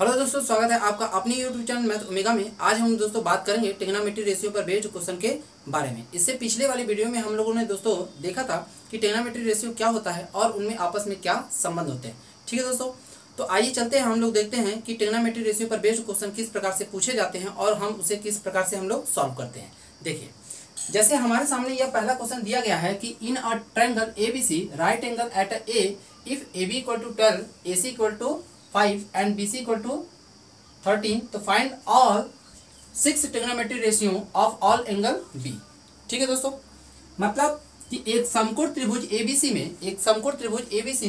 Hello दोस्तों, स्वागत है आपका अपनी यूट्यूब चैनल मैथ ओमेगा में। आज हम दोस्तों बात करेंगे ट्रिग्नोमेट्री रेशियो पर बेस्ड क्वेश्चन के बारे में। इससे पिछले वाली वीडियो में हम लोगों ने दोस्तों देखा था कि ट्रिग्नोमेट्री रेशियो क्या होता है और उनमें आपस में क्या संबंध होते हैं। ठीक है दोस्तों, तो आइए चलते हैं, हम लोग देखते हैं कि ट्रिग्नोमेट्री रेशियो पर बेस्ड क्वेश्चन किस प्रकार से पूछे जाते हैं और हम उसे किस प्रकार से हम लोग सॉल्व करते हैं। देखिए, जैसे हमारे सामने यह पहला क्वेश्चन दिया गया है कि in a triangle ABC right angle at A if AB equal to 12, AC equal to 5 and BC equal to 13, तो find all 6 trigonometry ratio of all angle B। ठीक है दोस्तों, मतलब कि एक समकोण त्रिभुज ABC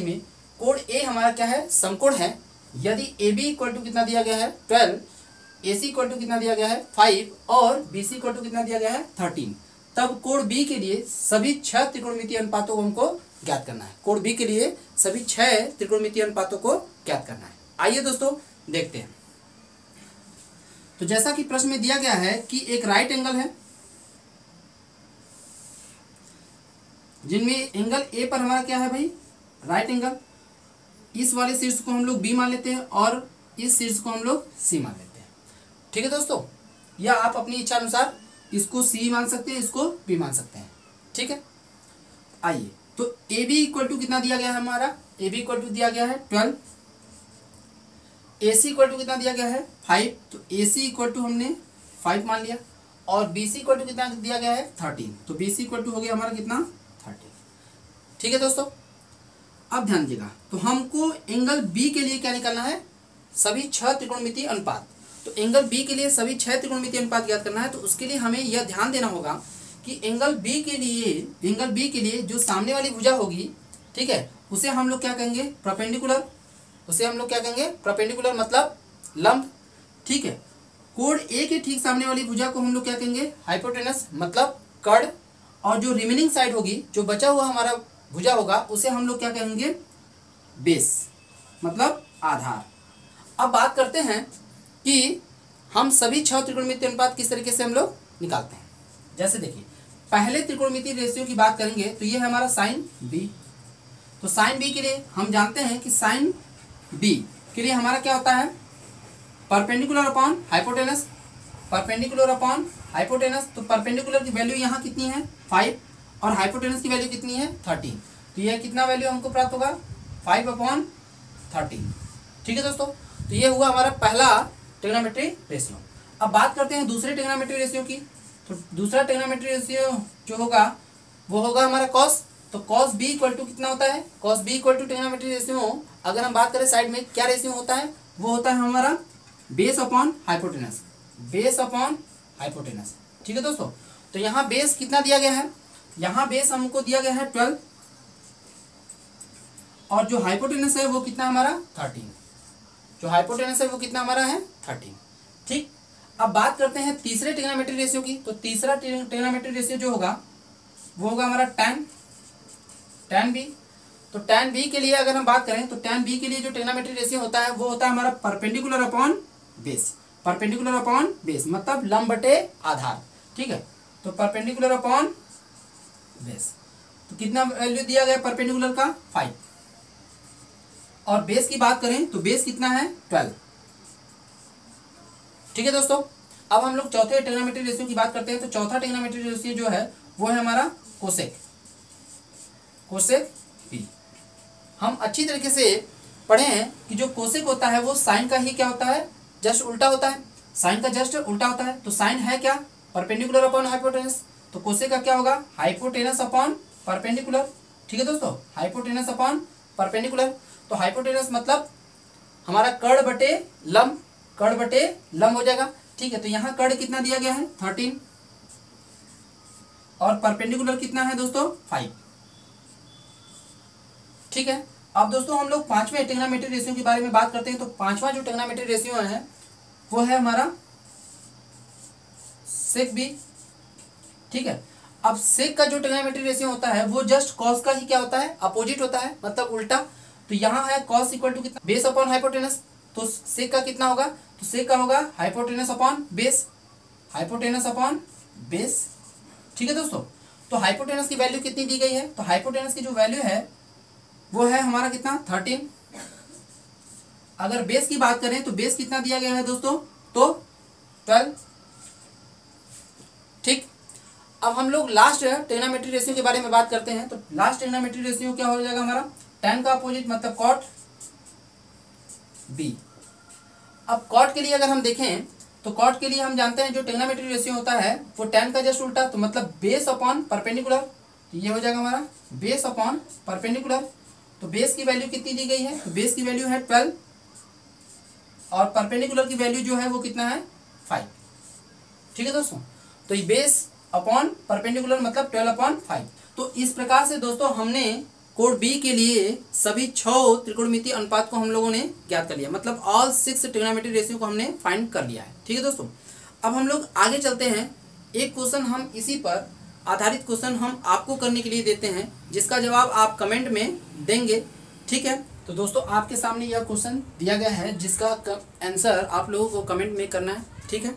में कोण A हमारा क्या है, समकोण है। यदि AB इक्वल टू कितना दिया गया है 12, AC इक्वल टू कितना दिया गया है 5 और BC इक्वल टू कितना दिया गया है 13, तब कोण B के लिए सभी 6 त्रिकोणमितीय अनुपातों को हमको ज्ञात करना है। कोण B के लिए सभी 6 त्रिकोणमितीय अनुपातों को ज्ञात करना है। आइए दोस्तों देखते हैं। तो जैसा कि प्रश्न में दिया गया है कि एक राइट एंगल है जिनमें एंगल A पर हमारा क्या है भाई, राइट एंगल। इस वाले शीर्ष को हम लोग B मान लेते हैं और इस शीर्ष को हम लोग C मान लेते हैं। ठीक है दोस्तों, या आप अपनी इच्छा अनुसार इसको C मान सकते हैं, इसको B मान सकते हैं। ठीक है, आइए तो AB इक्वल टू कितना दिया गया है हमारा, AB इक्वल टू दिया गया है 12, AC इक्वल टू कितना दिया गया है 5, तो AC इक्वल टू हमने 5 मान लिया और BC इक्वल टू कितना दिया गया है 13, तो BC इक्वल टू हो गया हमारा कितना 13। ठीक है दोस्तों, अब ध्यान दीजिएगा, तो हमको एंगल B के लिए क्या निकालना है, सभी 6 त्रिकोणमितीय अनुपात। तो एंगल B के लिए सभी 6 त्रिकोणमितीय अनुपात ज्ञात करना है, तो उसके लिए हमें यह ध्यान देना होगा कि एंगल B के लिए जो सामने वाली भुजा होगी, ठीक है, उसे हम लोग क्या कहेंगे, परपेंडिकुलर। उसे हम लोग क्या कहेंगे, परपेंडिकुलर मतलब लंब। ठीक है, कोण A के ठीक सामने वाली भुजा को हम लोग क्या कहेंगे, हाइपोटेनस मतलब कर्ण। और जो रिमेनिंग साइड होगी, जो बचा हुआ हमारा भुजा होगा, उसे हम लोग क्या कहेंगे, बेस मतलब आधार। अब बात करते हैं कि हम सभी 6 त्रिकोणमितीय अनुपात किस तरीके से हम लोग निकालते हैं। जैसे देखिए, पहले त्रिकोणमितीय रेशियो की बात करेंगे तो ये है हमारा साइन B। तो साइन B के लिए हम जानते हैं कि साइन B के लिए हमारा क्या होता है, perpendicular upon hypotenuse. Perpendicular upon hypotenuse, तो परपेंडिकुलर की वैल्यू यहाँ कितनी है 5 और हाइपोटेनस की वैल्यू कितनी है 13, तो यह कितना वैल्यू हमको प्राप्त होगा 5/13। ठीक है दोस्तों, तो ये हुआ हमारा पहला ट्रिग्नोमेट्री रेशियो। अब बात करते हैं दूसरे ट्रिग्नोमेट्री रेशियो की। तो दूसरा ट्रिग्नोमेट्री रेशियो जो होगा वो होगा हमारा कॉस। तो कॉस B इक्वल टू कितना होता है, cos B equal to trigonometry ratio, अगर हम बात करें साइड में क्या रेशियो होता है, वो होता है हमारा base upon hypotenuse. Base upon hypotenuse. ठीक है दोस्तों, तो यहाँ बेस कितना दिया गया है, यहाँ बेस हमको दिया गया है 12 और जो हाइपोटेनस है वो कितना हमारा 13। जो हाइपोटेनस है वो कितना हमारा है 13। ठीक, अब बात करते हैं तीसरे ट्रिग्नोमेट्री रेशियो की। तो तीसरा ट्रिग्नोमेट्री रेशियो जो होगा वो होगा हमारा tan B। तो tan B के लिए अगर हम बात करें तो tan B के लिए जो ट्रिग्नोमेट्री रेशियो होता है वो होता है हमारा perpendicular upon base. Perpendicular upon base मतलब लंब बटे आधार। ठीक है, तो परपेंडिकुलर अपॉन बेस, तो कितना वैल्यू दिया गया परपेंडिकुलर का 5 और बेस की बात करें तो बेस कितना है 12। ठीक है दोस्तों, अब हम लोग चौथे ट्रिग्नोमेट्री रेशियो की बात करते हैं। तो चौथा ट्रिग्नोमेट्री रेशियो जो है वो है हमारा कोसेक B। हम अच्छी तरीके से पढ़े हैं कि जो कोसेक होता है वो साइन का ही क्या होता है, जस्ट उल्टा होता है। साइन का जस्ट उल्टा होता है। तो साइन है क्या, परपेंडिकुलर अपॉन हाइपोटेनस। तो कोसेक का क्या होगा, हाइपोटेनस अपॉन परपेंडिकुलर। ठीक है दोस्तों, हाइपोटेनस अपॉन परपेंडिकुलर। तो हाइपोटेनस मतलब हमारा कर्ण बटे लंब, कर्ण बटे लंब हो जाएगा। ठीक है, तो यहाँ कर्ण कितना दिया गया है 13 और परपेंडिकुलर कितना है दोस्तों 5। ठीक है, अब दोस्तों हम लोग पांचवें ट्रिग्नोमेट्री रेशियो के बारे में बात करते हैं। तो पांचवा जो ट्रिग्नोमेट्री रेशियो है वो है हमारा सेक B। ठीक है, अब सेक का जो ट्रिग्नोमेट्री रेशियो होता है वो जस्ट कॉस का ही क्या होता है, अपोजिट होता है मतलब उल्टा। तो यहाँ है कॉस इक्वल टू कितना, बेस अपॉन हाइपोटेनस। तो सेक का कितना होगा, तो सेक का होगा hypotenuse upon base, hypotenuse upon base. ठीक है दोस्तों, तो हाइपोटेनस की वैल्यू कितनी दी गई है, तो हाइपोटेनस की जो वैल्यू है वो है हमारा कितना 13 अगर बेस की बात करें तो बेस कितना दिया गया है दोस्तों, तो 12। ठीक, अब हम लोग लास्ट ट्रिग्नोमेट्री रेशियो के बारे में बात करते हैं। तो लास्ट ट्रिग्नोमेट्री रेशियो क्या हो जाएगा हमारा, tan का अपोजिट मतलब cot b। अब cot के लिए अगर हम देखें तो cot के लिए हम जानते हैं जो ट्रिग्नोमेट्री रेशियो होता है वो tan का जस्ट उल्टा, तो मतलब बेस अपॉन परपेंडिकुलर। तो ये हो जाएगा हमारा बेस अपॉन परपेंडिकुलर। तो बेस की वैल्यू कितनी दी गई है, तो बेस की वैल्यू है 12 और परपेंडिकुलर की वैल्यू जो है वो कितना है 5। ठीक है दोस्तों, तो ये बेस अपॉन परपेंडिकुलर मतलब 12/5। तो इस प्रकार से दोस्तों हमने कोड बी के लिए सभी 6 त्रिकोणमितीय अनुपात को हम लोगों ने ज्ञात कर लिया, मतलब ऑल 6 ट्रिग्नोमेट्री रेशियो को हमने फाइंड कर लिया है। ठीक है दोस्तों, अब हम लोग आगे चलते हैं। एक क्वेश्चन हम इसी पर आधारित क्वेश्चन हम आपको करने के लिए देते हैं, जिसका जवाब आप कमेंट में देंगे। ठीक है, तो दोस्तों आपके सामने यह क्वेश्चन दिया गया है जिसका आंसर आप लोगों को कमेंट में करना है। ठीक है,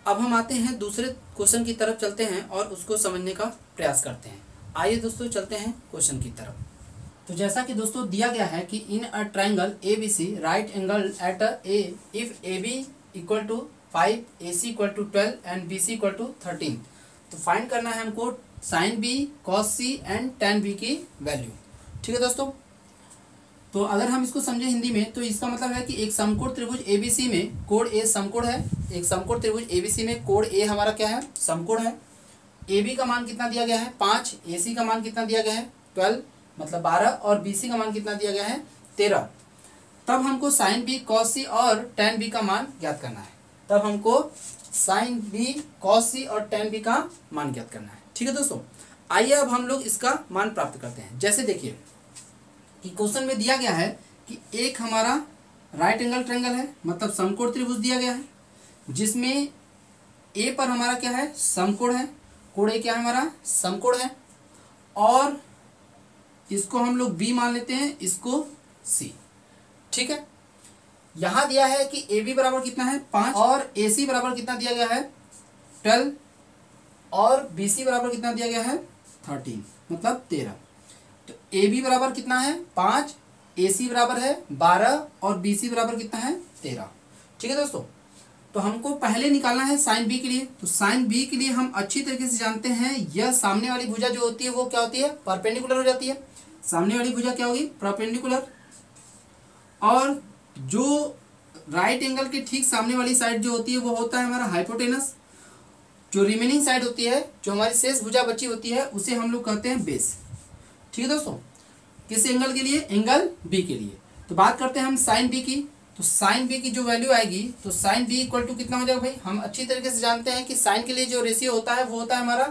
अब हम आते हैं दूसरे क्वेश्चन की तरफ चलते हैं और उसको समझने का प्रयास करते हैं। आइए दोस्तों चलते हैं क्वेश्चन की तरफ। तो जैसा कि दोस्तों दिया गया है कि in a triangle ABC right angle at A if AB equal to 5, AC equal to 12 and BC equal to 13। तो फाइंड करना है हमको sin B, cos C and tan B की वैल्यू। ठीक है दोस्तों, तो अगर हम इसको समझे हिंदी में तो इसका मतलब है कि एक समकोण त्रिभुज ABC में कोण A समकोण है। एक समकोण त्रिभुज ABC में कोण A हमारा क्या है, समकोण है। AB का मान कितना दिया गया है 5, AC का मान कितना दिया गया है 12 मतलब 12 और BC का मान कितना दिया गया है 13। तब हमको sin B, cos C और tan B का मान ज्ञात करना है। तब हमको sin B, cos C और tan B का मान ज्ञात करना है। ठीक है दोस्तों, आइए अब हम लोग इसका मान प्राप्त करते हैं। जैसे देखिए कि क्वेश्चन में दिया गया है कि एक हमारा राइट एंगल ट्रायंगल है, मतलब समकोण त्रिभुज दिया गया है, जिसमें ए पर हमारा क्या है समकोण है, कोण ए क्या है हमारा समकोण है, और इसको हम लोग बी मान लेते हैं, इसको सी। ठीक है, यहां दिया है कि ए बी बराबर कितना है 5 और ए सी बराबर कितना दिया गया है 12 और बी सी बराबर कितना दिया गया है 13 मतलब 13। तो ए बी बराबर कितना है 5, ए सी बराबर है 12 और बी सी बराबर कितना है 13। ठीक है दोस्तों, तो हमको पहले निकालना है साइन बी के लिए। तो साइन बी के लिए हम अच्छी तरीके से जानते हैं यह सामने वाली भुजा जो होती है वो क्या होती है परपेंडिकुलर हो जाती है। सामने वाली भुजा क्या होगी परपेंडिकुलर, और जो राइट एंगल के ठीक सामने वाली साइड जो होती है वो होता है हमारा हाइपोटेनस। जो रिमेनिंग साइड होती है, जो हमारी शेष भुजा बची होती है, उसे हम लोग कहते हैं बेस। ठीक है दोस्तों, किस एंगल के लिए, एंगल बी के लिए। तो बात करते हैं हम साइन बी की। तो साइन बी की जो वैल्यू आएगी, तो साइन बी इक्वल टू कितना हो जाएगा भाई, हम अच्छी तरीके से जानते हैं कि साइन के लिए जो रेशियो होता है वो होता है हमारा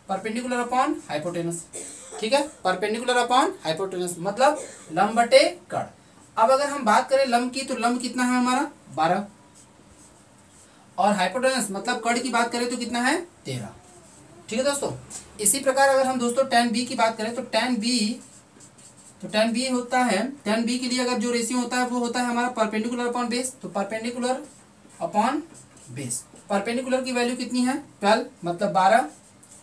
परपेंडिकुलर अपॉन हाइपोटेनस। ठीक है, परपेंडिकुलर अपॉन हाइपोटेनस मतलब लंब बटे कर्ण। अब अगर हम बात करें लंब की, तो लंब कितना है हमारा 12 और हाइपोटेनस मतलब कर्ण की बात करें तो कितना है 13। ठीक है दोस्तों, इसी प्रकार अगर हम दोस्तों tan b की बात करें तो tan b होता है, tan b के लिए अगर जो रेशियो होता है वो होता है हमारा परपेंडिकुलर अपॉन बेस। तो परपेंडिकुलर अपॉन बेस, परपेंडिकुलर की वैल्यू कितनी है 12 मतलब 12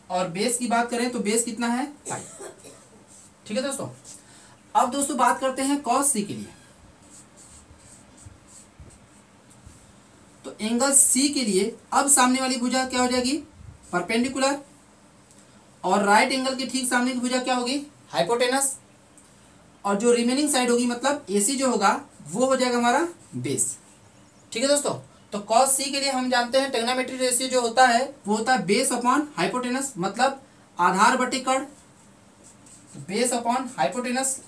और बेस की बात करें तो बेस कितना है 5। ठीक है दोस्तों, अब दोस्तों बात करते हैं cos c के लिए। तो एंगल C के लिए अब सामने वाली भुजा क्या हो जाएगी परपेंडिकुलर, और राइट एंगल के ठीक सामने की भुजा क्या होगी हाइपोटेनस, और जो रिमेनिंग साइड होगी मतलब AC जो होगा वो हो जाएगा हमारा बेस। ठीक है दोस्तों, तो cos C के लिए हम जानते हैं ट्रिग्नोमेट्री रेशियो जो होता है वो होता है बेस अपॉन हाइपोटेनस मतलब आधार बटे कर्ण। तो बेस अपॉन हाइपोटेनस,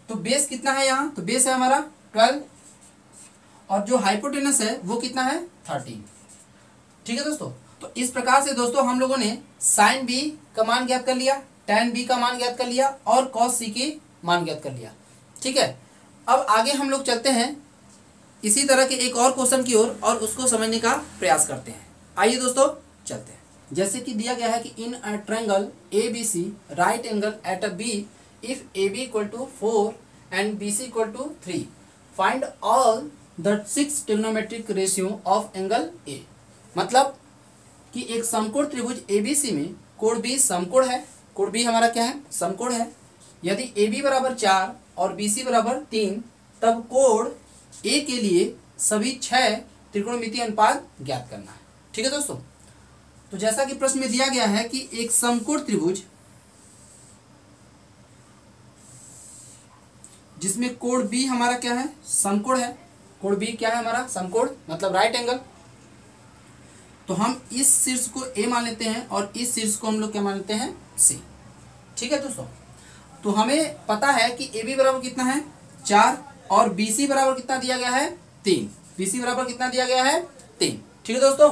तो बेस कितना है यहाँ, तो बेस है हमारा 12 और जो हाइपोटेनस है वो कितना है 13। ठीक है दोस्तों, तो इस प्रकार से दोस्तों हम लोगों ने साइन बी का मान ज्ञात कर लिया, tan बी का मान ज्ञात कर लिया और cos सी की मान ज्ञात कर लिया। ठीक है, अब आगे हम लोग चलते हैं इसी तरह के एक और क्वेश्चन की ओर और उसको समझने का प्रयास करते हैं। आइए दोस्तों चलते हैं। जैसे कि दिया गया है कि in a triangle ABC right angle at a B if AB equal to 4 and BC equal to 3 find all the 6 trigonometric ratio of angle A। मतलब कि एक समकोण त्रिभुज ABC में कोण B समकोण है, कोण B हमारा क्या है समकोण है। यदि AB बराबर 4 और BC बराबर 3 तब कोण ए के लिए सभी 6 त्रिकोणमितीय अनुपात ज्ञात करना है। ठीक है दोस्तों, तो जैसा कि प्रश्न में दिया गया है कि एक समकोण त्रिभुज जिसमें कोण बी हमारा क्या है, समकोण है। कोण बी क्या है हमारा, समकोण, मतलब राइट एंगल। तो हम इस शीर्ष को ए मान लेते हैं और इस शीर्ष को हम लोग क्या मान लेते हैं, सी। ठीक है दोस्तों, तो हमें पता है कि ए बी बराबर कितना है, 4, और बी सी बराबर कितना दिया गया है, 3। बी सी बराबर कितना दिया गया है, 3। ठीक है दोस्तों,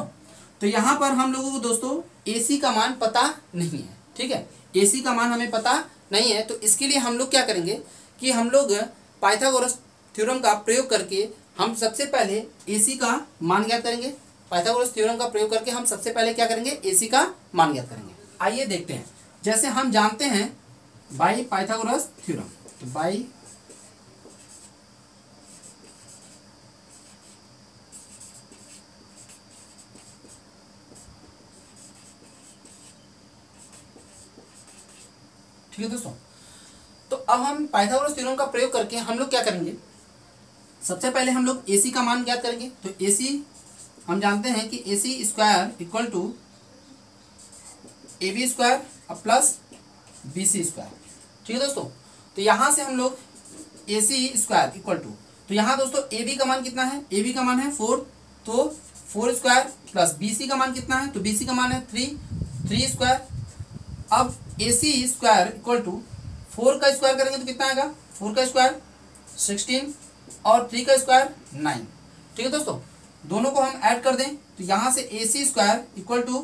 तो यहाँ पर हम लोगों को दोस्तों ए सी का मान पता नहीं है। ठीक है, ए सी का मान हमें पता नहीं है, तो इसके लिए हम लोग क्या करेंगे कि हम लोग पाइथागोरस थ्योरम का प्रयोग करके हम सबसे पहले ए सी का मान ज्ञात करेंगे। पाइथागोरस थ्योरम का प्रयोग करके हम सबसे पहले क्या करेंगे, ए सी का मान ज्ञात करेंगे। आइए देखते हैं, जैसे हम जानते हैं बाई पाइथागोरस थ्योरम, तो बाई ठीक है दोस्तों, तो अब हम पाइथागोरस थ्योरम का प्रयोग करके हम लोग क्या करेंगे, सबसे पहले हम लोग ए सी का मान ज्ञात करेंगे। तो ए सी हम जानते हैं कि A C square equal to A B square plus B C square. ठीक है दोस्तों, तो यहाँ से हम लोग A C square equal to, तो यहाँ दोस्तों ए बी का मान कितना है, ए बी का मान है 4, तो 4 स्क्वायर प्लस बी सी का मान कितना है, तो बी सी का मान है 3 स्क्वायर। अब ए सी स्क्वायर इक्वल टू 4 का स्क्वायर करेंगे तो कितना आएगा, 4 का स्क्वायर 16 और 3 का स्क्वायर 9। ठीक है दोस्तों, दोनों को हम ऐड कर दें तो यहाँ से ए सी स्क्वायर इक्वल टू,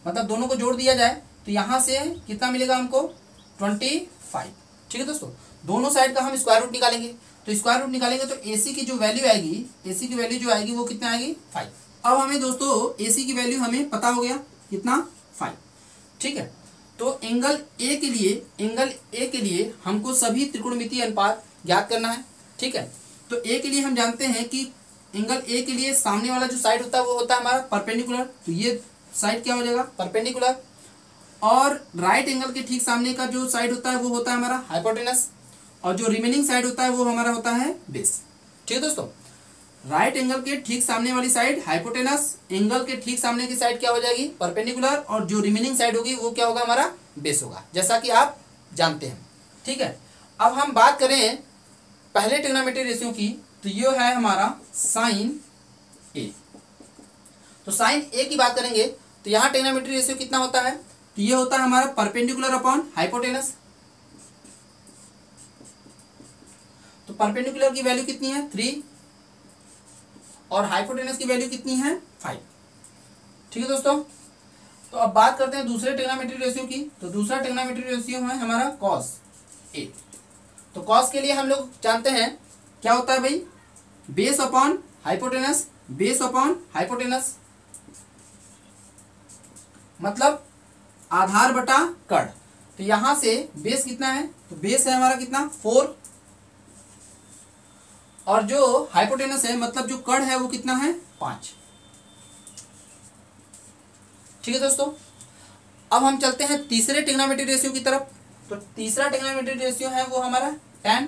मतलब दोनों को जोड़ दिया जाए तो यहाँ से कितना मिलेगा हमको, 25। ठीक है दोस्तों, दोनों साइड का हम स्क्वायर रूट निकालेंगे, तो स्क्वायर रूट निकालेंगे तो ए सी की जो वैल्यू आएगी, ए सी की वैल्यू जो आएगी वो कितना आएगी, 5। अब हमें दोस्तों ए सी की वैल्यू हमें पता हो गया कितना, 5। ठीक है, तो एंगल ए के लिए हमको सभी त्रिकोणमितीय अनुपात ज्ञात करना है। ठीक है, तो ए के लिए हम जानते हैं कि एंगल ए के लिए सामने वाला जो साइड होता है वो होता है हमारा परपेंडिकुलर, तो ये साइड क्या हो जाएगा, परपेंडिकुलर। और राइट एंगल के ठीक सामने का जो साइड होता है वो होता है हमारा हाइपोटेनस, और जो रिमेनिंग साइड होता है वो हमारा होता है बेस। ठीक है दोस्तों, राइट एंगल के ठीक सामने वाली साइड हाइपोटेनस, एंगल के ठीक सामने की साइड क्या हो जाएगी, परपेंडिकुलर, और जो रिमेनिंग साइड होगी वो क्या होगा, हमारा बेस होगा, जैसा कि आप जानते हैं। ठीक है, अब हम बात करें पहले ट्रिग्नोमेट्री रेशियो की, तो ये है हमारा साइन ए। तो साइन ए की बात करेंगे तो यहाँ ट्रिग्नोमेट्री रेशियो कितना होता है, तो ये होता है हमारा परपेंडिकुलर अपॉन हाइपोटेनस। तो परपेंडिकुलर की वैल्यू कितनी है, 3, और हाइपोटेनस की वैल्यू कितनी है, 5। ठीक है दोस्तों, तो अब बात करते हैं दूसरे ट्रिग्नोमेट्री रेशियो की। तो दूसरा ट्रिग्नोमेट्री रेशियो है हमारा कॉस ए। तो कॉस के लिए हम लोग जानते हैं क्या होता है भाई, base upon hypotenuse, base upon hypotenuse, मतलब आधार बटा कर्ण। तो यहां से बेस कितना है, तो बेस है हमारा कितना, 4, और जो हाइपोटेनस है मतलब जो कर्ण है वो कितना है, 5। ठीक है दोस्तों, अब हम चलते हैं तीसरे ट्रिग्नोमेट्री रेशियो की तरफ। तो तीसरा ट्रिग्नोमेट्री रेशियो है वो हमारा tan।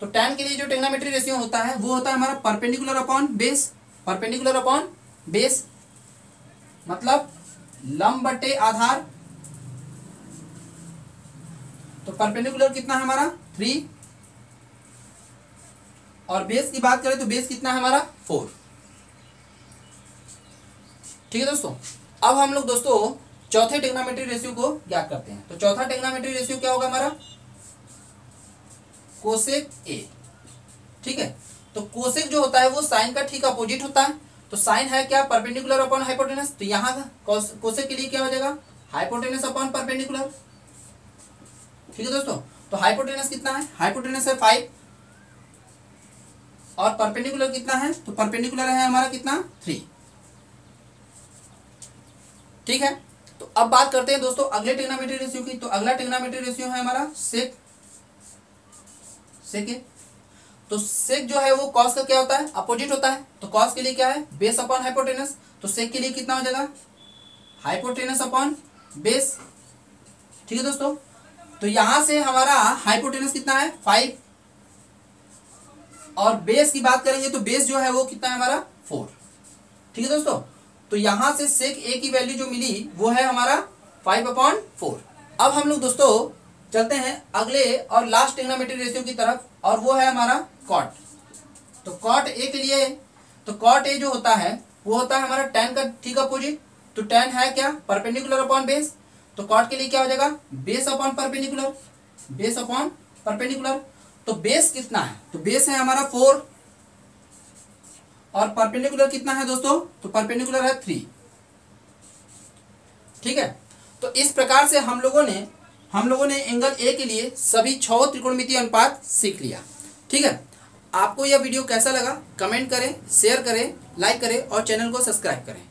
तो tan के लिए जो ट्रिग्नोमेट्री रेशियो होता है वो होता है हमारा perpendicular upon base, perpendicular upon base, मतलब लंब बटे आधार। तो परपेंडिकुलर कितना है हमारा, 3, और बेस की बात करें तो बेस कितना है हमारा, 4। ठीक है दोस्तों, अब हम लोग दोस्तों चौथे ट्रिग्नोमेट्री रेशियो को ज्ञात करते हैं। तो चौथा ट्रिग्नोमेट्री रेशियो क्या होगा हमारा, कोसेक ए। ठीक है, तो कोसेक जो होता है वो साइन का ठीक अपोजिट होता है। तो साइन है क्या, परपेंडिकुलर अपॉन हाइपोटेनस, तो यहाँ कोसेक के लिए क्या हो जाएगा, हाइपोटेनस अपॉन परपेंडिकुलर। ठीक है दोस्तों, तो हाइपोटेनस कितना है, हाइपोटेनस है 5, और परपेंडिकुलर कितना है, तो परपेंडिकुलर है हमारा कितना, 3। ठीक है, तो अब बात करते हैं दोस्तों अगले ट्रिग्नोमेट्री रेशियो की। तो अगला ट्रिग्नोमेट्री रेशियो है हमारा सेक ए। तो सेक जो है वो कॉस का क्या होता है, अपोजिट होता है। तो कॉस के लिए क्या है, बेस अपॉन हाइपोटेनस। तो सेक के लिए कितना हो जाएगा, हाइपोटेनस अपॉन बेस। ठीक है दोस्तों, तो यहां से हमारा हाइपोटेनस कितना है, 5, और बेस की बात करेंगे तो बेस जो है वो कितना है हमारा 4। ठीक है दोस्तों, तो यहां से सेक ए की वैल्यू जो मिली वो है हमारा 5/4। अब हम लोग दोस्तों चलते हैं अगले और लास्ट ट्रिग्नोमेट्री रेशियो की तरफ, और वो है हमारा कॉट। तो कॉट ए के लिए, तो कॉट ए जो होता है वो होता है हमारा tan का ठीक अपोजिट। तो tan है क्या, परपेंडिकुलर अपॉन बेस। तो कॉट के लिए क्या हो जाएगा, base upon perpendicular, base upon perpendicular. तो बेस कितना है, तो बेस है हमारा 4 और परपेंडिकुलर कितना है दोस्तों, तो परपेंडिकुलर है 3। ठीक है, तो इस प्रकार से हम लोगों ने एंगल ए के लिए सभी 6 त्रिकोणमितीय अनुपात सीख लिया। ठीक है, आपको यह वीडियो कैसा लगा कमेंट करें, शेयर करें, लाइक करें और चैनल को सब्सक्राइब करें।